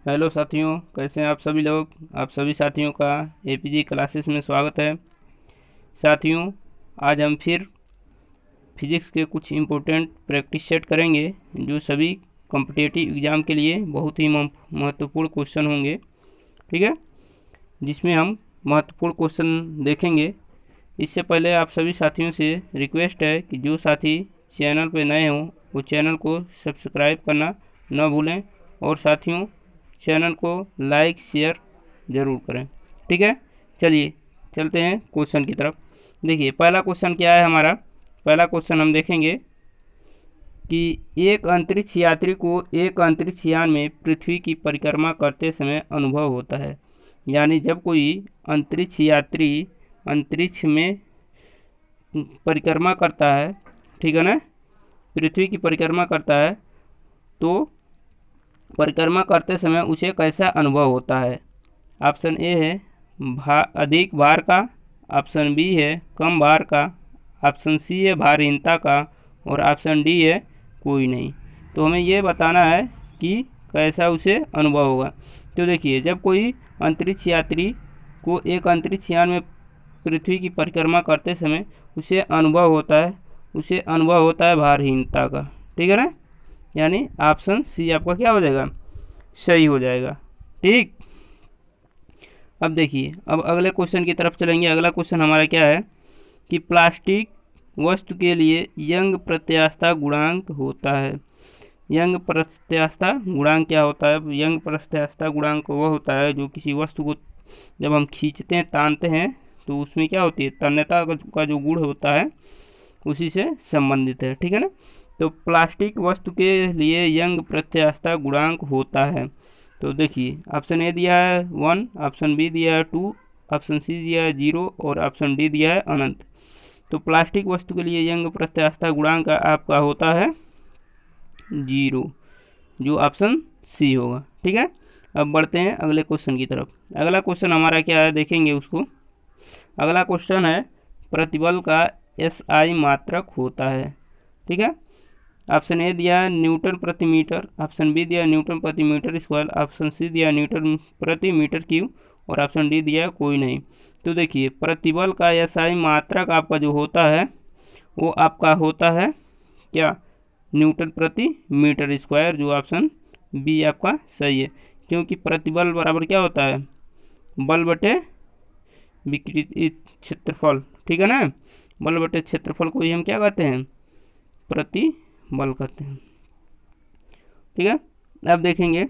Hello साथियों, कैसे हैं आप सभी लोग। आप सभी साथियों का एपीजी क्लासेस में स्वागत है। साथियों, आज हम फिर फिजिक्स के कुछ इम्पोर्टेंट प्रैक्टिस सेट करेंगे जो सभी कॉम्पिटिटिव एग्ज़ाम के लिए बहुत ही महत्वपूर्ण क्वेश्चन होंगे। ठीक है, जिसमें हम महत्वपूर्ण क्वेश्चन देखेंगे। इससे पहले आप सभी साथियों से रिक्वेस्ट है कि जो साथी चैनल पर नए हों वो चैनल को सब्सक्राइब करना न भूलें और साथियों चैनल को लाइक शेयर ज़रूर करें। ठीक है, चलिए चलते हैं क्वेश्चन की तरफ। देखिए पहला क्वेश्चन क्या है हमारा। पहला क्वेश्चन हम देखेंगे कि एक अंतरिक्ष यात्री को एक अंतरिक्ष यान में पृथ्वी की परिक्रमा करते समय अनुभव होता है। यानी जब कोई अंतरिक्ष यात्री अंतरिक्ष में परिक्रमा करता है, ठीक है ना, पृथ्वी की परिक्रमा करता है, तो परिक्रमा करते समय उसे कैसा अनुभव होता है। ऑप्शन ए है अधिक भार का, ऑप्शन बी है कम भार का, ऑप्शन सी है भारहीनता का और ऑप्शन डी है कोई नहीं। तो हमें ये बताना है कि कैसा उसे अनुभव होगा। तो देखिए, जब कोई अंतरिक्ष यात्री को एक अंतरिक्ष यान में पृथ्वी की परिक्रमा करते समय उसे अनुभव होता है भारहीनता का। ठीक है ना, यानी ऑप्शन सी आपका क्या हो जाएगा, सही हो जाएगा। ठीक, अब देखिए, अब अगले क्वेश्चन की तरफ चलेंगे। अगला क्वेश्चन हमारा क्या है कि प्लास्टिक वस्तु के लिए यंग प्रत्यास्थता गुणांक होता है। यंग प्रत्यास्थता गुणांक क्या होता है। यंग प्रत्यास्थता गुणांक वह होता है जो किसी वस्तु को जब हम खींचते हैं, तानते हैं, तो उसमें क्या होती है, तन्यता का जो गुण होता है उसी से संबंधित है। ठीक है ना, तो प्लास्टिक वस्तु के लिए यंग प्रत्यास्थता गुणांक होता है। तो देखिए, ऑप्शन ए दिया है 1, ऑप्शन बी दिया है 2, ऑप्शन सी दिया है 0 और ऑप्शन डी दिया है अनंत। तो प्लास्टिक वस्तु के लिए यंग प्रत्यास्थता गुणांक आपका होता है 0, जो ऑप्शन सी होगा। ठीक है, अब बढ़ते हैं अगले क्वेश्चन की तरफ। अगला क्वेश्चन हमारा क्या है, देखेंगे उसको। अगला क्वेश्चन है प्रतिबल का एसआई मात्रक होता है। ठीक है, ऑप्शन ए दिया है न्यूटन प्रति मीटर, ऑप्शन बी दिया न्यूटन प्रति मीटर स्क्वायर, ऑप्शन सी दिया न्यूटन प्रति मीटर क्यूब और ऑप्शन डी दिया कोई नहीं। तो देखिए, प्रतिबल का एसआई मात्रक आपका जो होता है वो आपका होता है क्या, न्यूटन प्रति मीटर स्क्वायर, जो ऑप्शन बी आपका सही है। क्योंकि प्रतिबल बराबर क्या होता है, बल बटे विकृति क्षेत्रफल। ठीक है ना, बल बटे क्षेत्रफल को ही हम क्या कहते हैं, प्रतिबल कहते हैं। ठीक है, अब देखेंगे,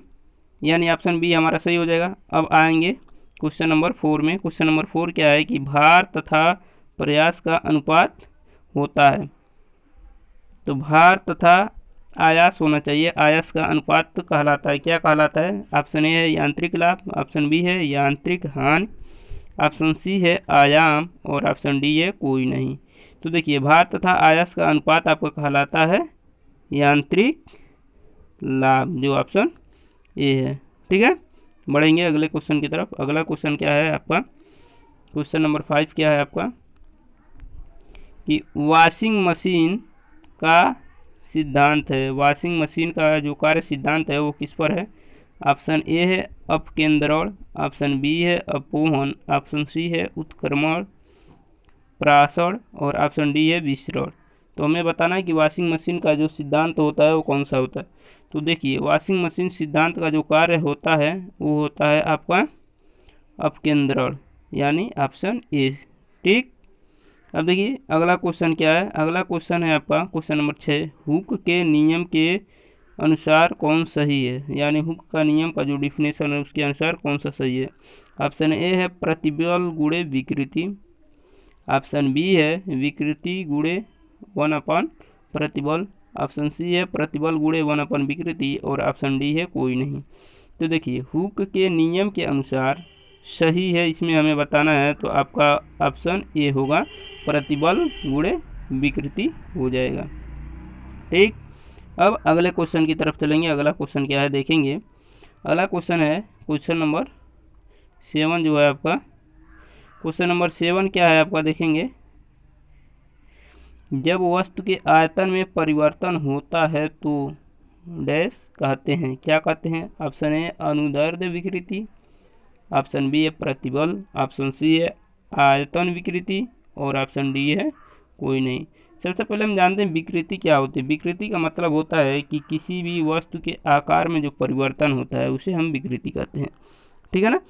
यानी ऑप्शन बी हमारा सही हो जाएगा। अब आएंगे क्वेश्चन नंबर 4 में। क्वेश्चन नंबर 4 क्या है कि भार तथा प्रयास का अनुपात होता है। तो भार तथा आयास होना चाहिए, आयास का अनुपात कहलाता है, क्या कहलाता है। ऑप्शन ए है यांत्रिक लाभ, ऑप्शन बी है यांत्रिक हानि, ऑप्शन सी है आयाम और ऑप्शन डी है कोई नहीं। तो देखिए, भार तथा आयास का अनुपात आपका कहलाता है यांत्रिक लाभ, जो ऑप्शन ए है। ठीक है, बढ़ेंगे अगले क्वेश्चन की तरफ। अगला क्वेश्चन क्या है आपका, क्वेश्चन नंबर 5 क्या है आपका कि वॉशिंग मशीन का सिद्धांत है। वॉशिंग मशीन का जो कार्य सिद्धांत है वो किस पर है। ऑप्शन ए है अपकेंद्रण, ऑप्शन बी है अपोहन, ऑप्शन सी है उत्क्रमण प्रासरण और ऑप्शन डी है विसरण। तो हमें बताना है कि वॉशिंग मशीन का जो सिद्धांत होता है वो कौन सा होता है। तो देखिए, वॉशिंग मशीन सिद्धांत का जो कार्य होता है वो होता है आपका अपकेंद्रण, यानी ऑप्शन ए। ठीक, अब देखिए अगला क्वेश्चन क्या है। अगला क्वेश्चन है आपका क्वेश्चन नंबर 6, हुक के नियम के अनुसार कौन सही है। यानी हुक का नियम का जो डिफिनेशन है उसके अनुसार कौन सा सही है। ऑप्शन ए है प्रतिबल गुणे विकृति, ऑप्शन बी है विकृति गुणे 1 प्रतिबल, ऑप्शन सी है प्रतिबल गुणे 1 विकृति और ऑप्शन डी है कोई नहीं। तो देखिए, हुक के नियम के अनुसार सही है, इसमें हमें बताना है, तो आपका ऑप्शन ए होगा, प्रतिबल गुणे विकृति हो जाएगा। ठीक, अब अगले क्वेश्चन की तरफ चलेंगे। अगला क्वेश्चन क्या है देखेंगे। अगला क्वेश्चन है क्वेश्चन नंबर 7 जो है आपका। क्वेश्चन नंबर 7 क्या है आपका देखेंगे, जब वस्तु के आयतन में परिवर्तन होता है तो डैश कहते हैं। क्या कहते हैं? ऑप्शन ए अनुदैर्ध्य विकृति, ऑप्शन बी है प्रतिबल, ऑप्शन सी है आयतन विकृति और ऑप्शन डी है कोई नहीं। सबसे पहले हम जानते हैं विकृति क्या होती है। विकृति का मतलब होता है कि किसी भी वस्तु के आकार में जो परिवर्तन होता है उसे हम विकृति कहते हैं, ठीक है ना।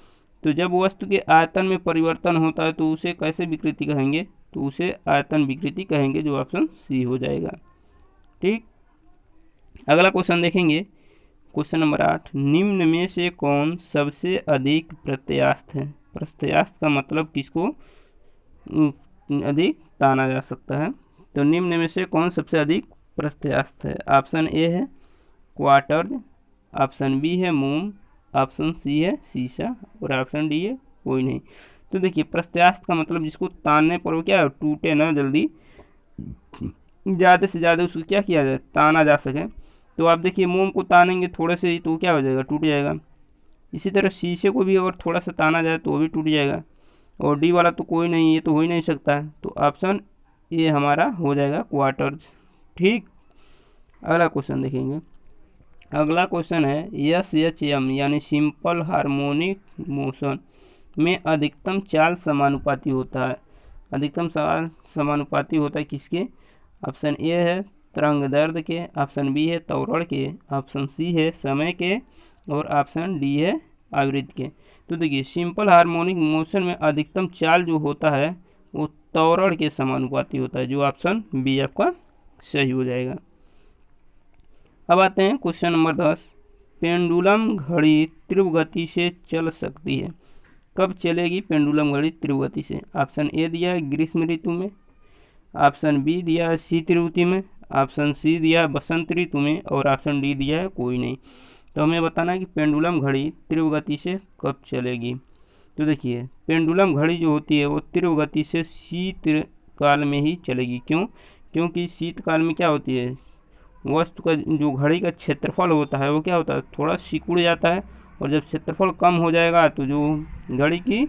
तो जब वस्तु के आयतन में परिवर्तन होता है तो उसे कैसे विकृति कहेंगे? तो उसे आयतन विकृति कहेंगे, जो ऑप्शन सी हो जाएगा। ठीक, अगला क्वेश्चन देखेंगे, क्वेश्चन नंबर 8, निम्न में से कौन सबसे अधिक प्रत्यास्थ है? प्रत्यास्थ का मतलब किसको अधिक ताना जा सकता है। तो निम्न में से कौन सबसे अधिक प्रत्यास्थ है? ऑप्शन ए है क्वार्टज, ऑप्शन बी है मोम, ऑप्शन सी है शीशा और ऑप्शन डी है कोई नहीं। तो देखिए प्रत्यास्थ का मतलब जिसको तानने पर वो क्या टूटे ना जल्दी, ज़्यादा से ज़्यादा उसको क्या किया जाए, ताना जा सके। तो आप देखिए मोम को तानेंगे थोड़े से ही तो क्या हो जाएगा, टूट जाएगा। इसी तरह शीशे को भी अगर थोड़ा सा ताना जाए तो वो भी टूट जाएगा। और डी वाला तो कोई नहीं, ये तो हो ही नहीं सकता है। तो ऑप्शन ये हमारा हो जाएगा क्वार्टर्स। ठीक, अगला क्वेश्चन देखेंगे। अगला क्वेश्चन है SHM यानी सिंपल हार्मोनिक मोशन में अधिकतम चाल समानुपाती होता है। अधिकतम चाल समानुपाती होता है किसके? ऑप्शन ए है तरंग दैर्ध्य के, ऑप्शन बी है त्वरण के, ऑप्शन सी है समय के और ऑप्शन डी है आवृत्ति के। तो देखिए सिंपल हार्मोनिक मोशन में अधिकतम चाल जो होता है वो त्वरण के समानुपाती होता है, जो ऑप्शन बी आपका सही हो जाएगा। अब आते हैं क्वेश्चन नंबर 10, पेंडुलम घड़ी तीव्र गति से चल सकती है। कब चलेगी पेंडुलम घड़ी तीव्र गति से? ऑप्शन ए दिया है ग्रीष्म ऋतु में, ऑप्शन बी दिया है शीत ऋतु में, ऑप्शन सी दिया है बसंत ऋतु में और ऑप्शन डी दिया है कोई नहीं। तो हमें बताना है कि पेंडुलम घड़ी तीव्र गति से कब चलेगी। तो देखिए पेंडुलम घड़ी जो होती है वो तीव्र गति से शीत काल में ही चलेगी। क्यों? क्योंकि शीत काल में क्या होती है, वस्तु का जो घड़ी का क्षेत्रफल होता है वो क्या होता है, थोड़ा सिकुड़ जाता है। और जब क्षेत्रफल कम हो जाएगा तो जो घड़ी की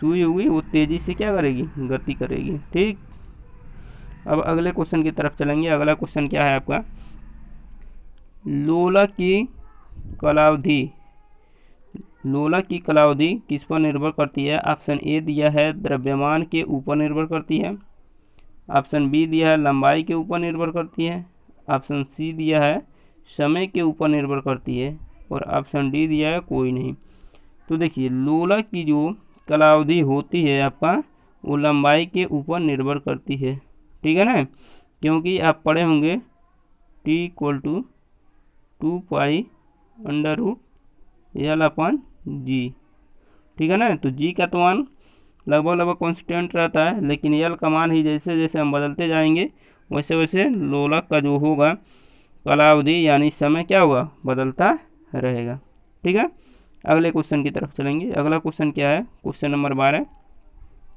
सुई हुई वो तेज़ी से क्या करेगी, गति करेगी। ठीक, अब अगले क्वेश्चन की तरफ चलेंगे। अगला क्वेश्चन क्या है आपका, लोला की कालावधि, लोला की कालावधि किस पर निर्भर करती है? ऑप्शन ए दिया है द्रव्यमान के ऊपर निर्भर करती है, ऑप्शन बी दिया है लंबाई के ऊपर निर्भर करती है, ऑप्शन सी दिया है समय के ऊपर निर्भर करती है और ऑप्शन डी दिया है कोई नहीं। तो देखिए लोला की जो कालावधि होती है आपका वो लंबाई के ऊपर निर्भर करती है, ठीक है ना। क्योंकि आप पढ़े होंगे T=2π√L/G, ठीक है ना। तो जी का तो मान लगभग कांस्टेंट रहता है, लेकिन एल का मान ही जैसे जैसे हम बदलते जाएंगे वैसे वैसे लोलक का जो होगा कालावधि यानी समय क्या होगा, बदलता रहेगा। ठीक है, अगले क्वेश्चन की तरफ चलेंगे। अगला क्वेश्चन क्या है, क्वेश्चन नंबर 12,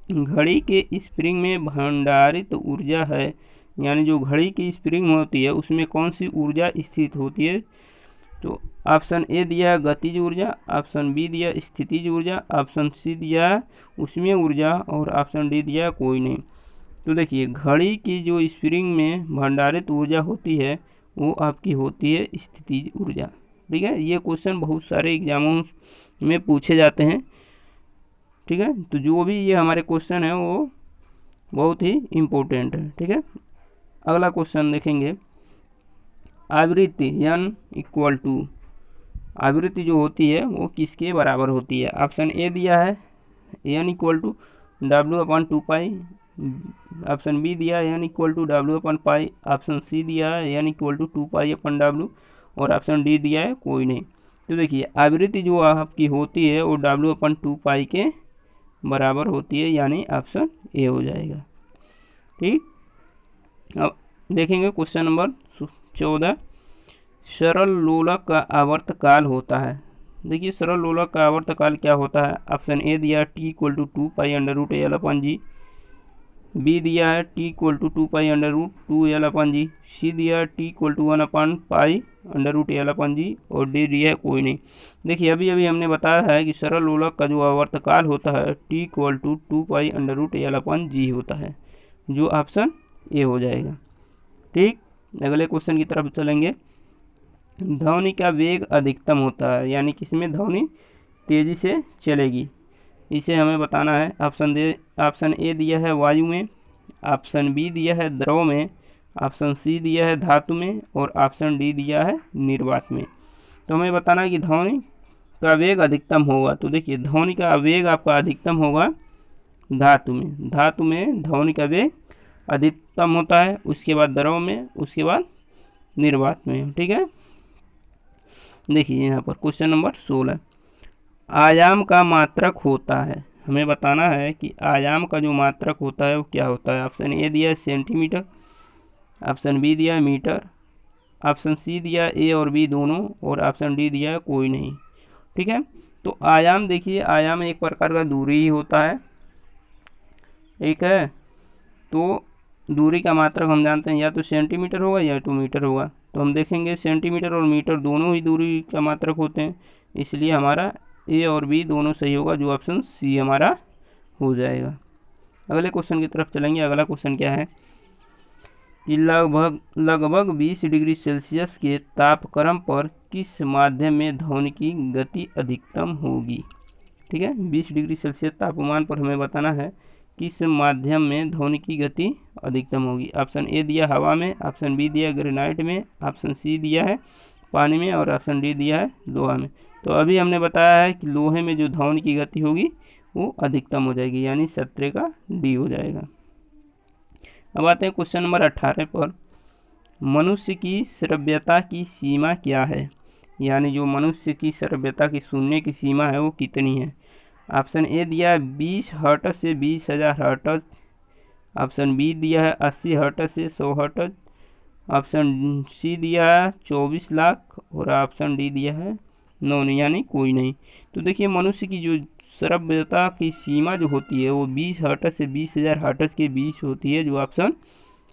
घड़ी के स्प्रिंग में भंडारित ऊर्जा है, यानी जो घड़ी की स्प्रिंग होती है उसमें कौन सी ऊर्जा स्थित होती है? तो ऑप्शन ए दिया है गतिज ऊर्जा, ऑप्शन बी दिया स्थितिज ऊर्जा, ऑप्शन सी दिया उसमें ऊर्जा और ऑप्शन डी दिया कोई नहीं। तो देखिए घड़ी की जो स्प्रिंग में भंडारित ऊर्जा होती है वो आपकी होती है स्थितिज ऊर्जा। ठीक है, ये क्वेश्चन बहुत सारे एग्जामों में पूछे जाते हैं। ठीक है, तो जो भी ये हमारे क्वेश्चन है वो बहुत ही इम्पोर्टेंट है। ठीक है, अगला क्वेश्चन देखेंगे, आवृत्ति N=, आवृत्ति जो होती है वो किसके बराबर होती है? ऑप्शन ए दिया है N=W/2π, ऑप्शन बी दिया है N=W/π, ऑप्शन सी दिया है N=2π/W और ऑप्शन डी दिया है कोई नहीं। तो देखिए आवृत्ति जो आपकी होती है वो W/2π के बराबर होती है, यानी ऑप्शन ए हो जाएगा। ठीक, अब देखेंगे क्वेश्चन नंबर 14, सरल लोलक का आवर्तकाल होता है। देखिए सरल लोलक का आवर्तकाल क्या होता है? ऑप्शन ए दिया T=2π√L/G, बी दिया है T=2π√2L/G, सी दिया T=1/π√L/G और डी दिया है कोई नहीं। देखिए अभी अभी हमने बताया है कि सरल लोलक का जो आवर्तकाल होता है T=2π√L/G होता है, जो ऑप्शन ए हो जाएगा। ठीक, अगले क्वेश्चन की तरफ चलेंगे। ध्वनि का वेग अधिकतम होता है, यानी किसमें ध्वनि तेज़ी से चलेगी, इसे हमें बताना है। ऑप्शन ए दिया है वायु में, ऑप्शन बी दिया है द्रव में, ऑप्शन सी दिया है धातु में और ऑप्शन डी दिया है निर्वात में। तो हमें बताना है कि ध्वनि का वेग अधिकतम होगा। तो देखिए ध्वनि का वेग आपका अधिकतम होगा धातु में। धातु में ध्वनि का वेग अधिकतम होता है, उसके बाद द्रव में, उसके बाद निर्वात में। ठीक है, देखिए यहाँ पर क्वेश्चन नंबर 16, आयाम का मात्रक होता है। हमें बताना है कि आयाम का जो मात्रक होता है वो क्या होता है। ऑप्शन ए दिया है सेंटीमीटर, ऑप्शन बी दिया है मीटर, ऑप्शन सी दिया है ए और बी दोनों, और ऑप्शन डी दिया है कोई नहीं। ठीक है, तो आयाम देखिए, आयाम एक प्रकार का दूरी ही होता है, एक है। तो दूरी का मात्रक हम जानते हैं या तो सेंटीमीटर होगा या तो मीटर होगा। तो हम देखेंगे सेंटीमीटर और मीटर दोनों ही दूरी का मात्रक होते हैं, इसलिए हमारा ए और बी दोनों सही होगा, जो ऑप्शन सी हमारा हो जाएगा। अगले क्वेश्चन की तरफ चलेंगे। अगला क्वेश्चन क्या है कि लगभग 20 डिग्री सेल्सियस के तापक्रम पर किस माध्यम में ध्वनि की गति अधिकतम होगी। ठीक है, 20 डिग्री सेल्सियस तापमान पर हमें बताना है किस माध्यम में ध्वनि की गति अधिकतम होगी। ऑप्शन ए दिया हवा में, ऑप्शन बी दिया ग्रेनाइट में, ऑप्शन सी दिया है पानी में और ऑप्शन डी दिया है लोहा में। तो अभी हमने बताया है कि लोहे में जो ध्वनि की गति होगी वो अधिकतम हो जाएगी, यानी 17 का डी हो जाएगा। अब आते हैं क्वेश्चन नंबर 18 पर, मनुष्य की श्रव्यता की सीमा क्या है, यानी जो मनुष्य की श्रव्यता की सुनने की सीमा है वो कितनी है। ऑप्शन ए दिया है 20 हर्ट्ज से 20,000 हर्ट्ज, ऑप्शन बी दिया है 80 हर्ट्ज से 100 हर्ट्ज, ऑप्शन सी दिया है 24 लाख और ऑप्शन डी दिया है 9 नहीं, यानी कोई नहीं। तो देखिए मनुष्य की जो श्रव्यता की सीमा जो होती है वो 20 हर्ट्ज से 20,000 हर्ट्ज के बीच होती है, जो ऑप्शन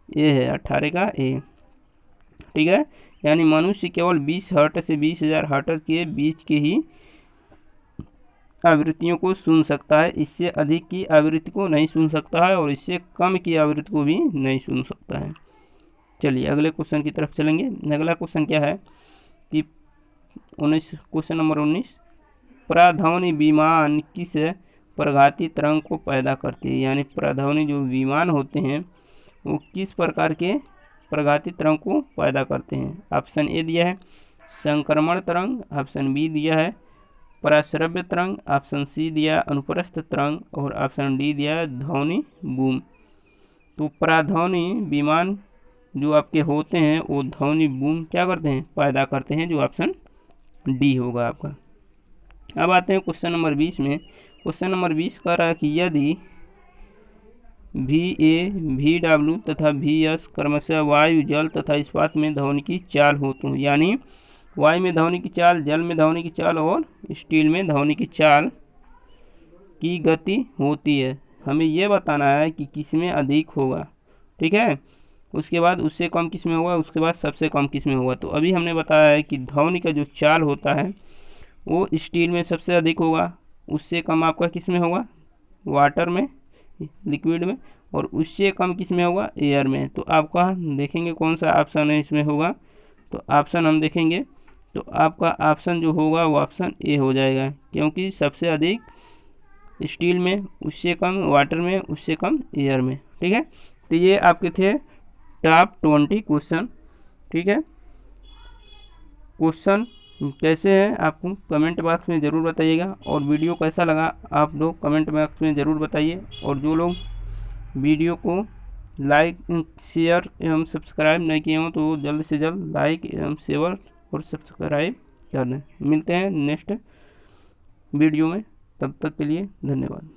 ए है 18 का ए। ठीक है, यानी मनुष्य केवल 20 हर्ट्ज से 20,000 हर्ट्ज के बीच के ही आवृत्तियों को सुन सकता है, इससे अधिक की आवृत्ति को नहीं सुन सकता है और इससे कम की आवृत्ति को भी नहीं सुन सकता है। चलिए अगले क्वेश्चन की तरफ चलेंगे। अगला क्वेश्चन क्या है कि क्वेश्चन नंबर 19, पराध्वनि विमान किस प्रघाती तरंग को पैदा करती है, यानी पराध्वनि जो विमान होते हैं वो किस प्रकार के प्रघाती तरंग को पैदा करते हैं। ऑप्शन ए दिया है संक्रमण तरंग, ऑप्शन बी दिया है पराश्रव्य तरंग, ऑप्शन सी दिया अनुप्रस्थ तरंग और ऑप्शन डी दिया है ध्वनि बूम। तो पराध्वनि विमान जो आपके होते हैं वो ध्वनि बूम क्या करते हैं, पैदा करते हैं, जो ऑप्शन डी होगा आपका। अब आते हैं क्वेश्चन नंबर 20 में। क्वेश्चन नंबर 20 कह रहा है कि यदि VA, VW तथा VS क्रमशः वायु, जल तथा इस्पात में ध्वनि की चाल हो, तो यानी वायु में ध्वनि की चाल, जल में ध्वनि की चाल और स्टील में ध्वनि की चाल की गति होती है, हमें यह बताना है कि किसमें अधिक होगा। ठीक है, उसके बाद उससे कम किस में होगा, उसके बाद सबसे कम किस में होगा। तो अभी हमने बताया है कि ध्वनि का जो चाल होता है वो स्टील में सबसे अधिक होगा, उससे कम आपका किस में होगा, वाटर में, लिक्विड में, और उससे कम किस में होगा, एयर में। तो आपका देखेंगे कौन सा ऑप्शन है इसमें होगा, तो ऑप्शन हम देखेंगे तो आपका ऑप्शन जो होगा वो ऑप्शन ए हो जाएगा, क्योंकि सबसे अधिक स्टील में, उससे कम वाटर में, उससे कम एयर में। ठीक है, तो ये आपके थे टॉप 20 क्वेश्चन। ठीक है, क्वेश्चन कैसे हैं आपको कमेंट बॉक्स में ज़रूर बताइएगा, और वीडियो कैसा लगा आप लोग कमेंट बॉक्स में ज़रूर बताइए। और जो लोग वीडियो को लाइक, शेयर एवं सब्सक्राइब नहीं किए हों तो जल्द से जल्द लाइक एवं शेयर और सब्सक्राइब कर दें। मिलते हैं नेक्स्ट वीडियो में, तब तक के लिए धन्यवाद।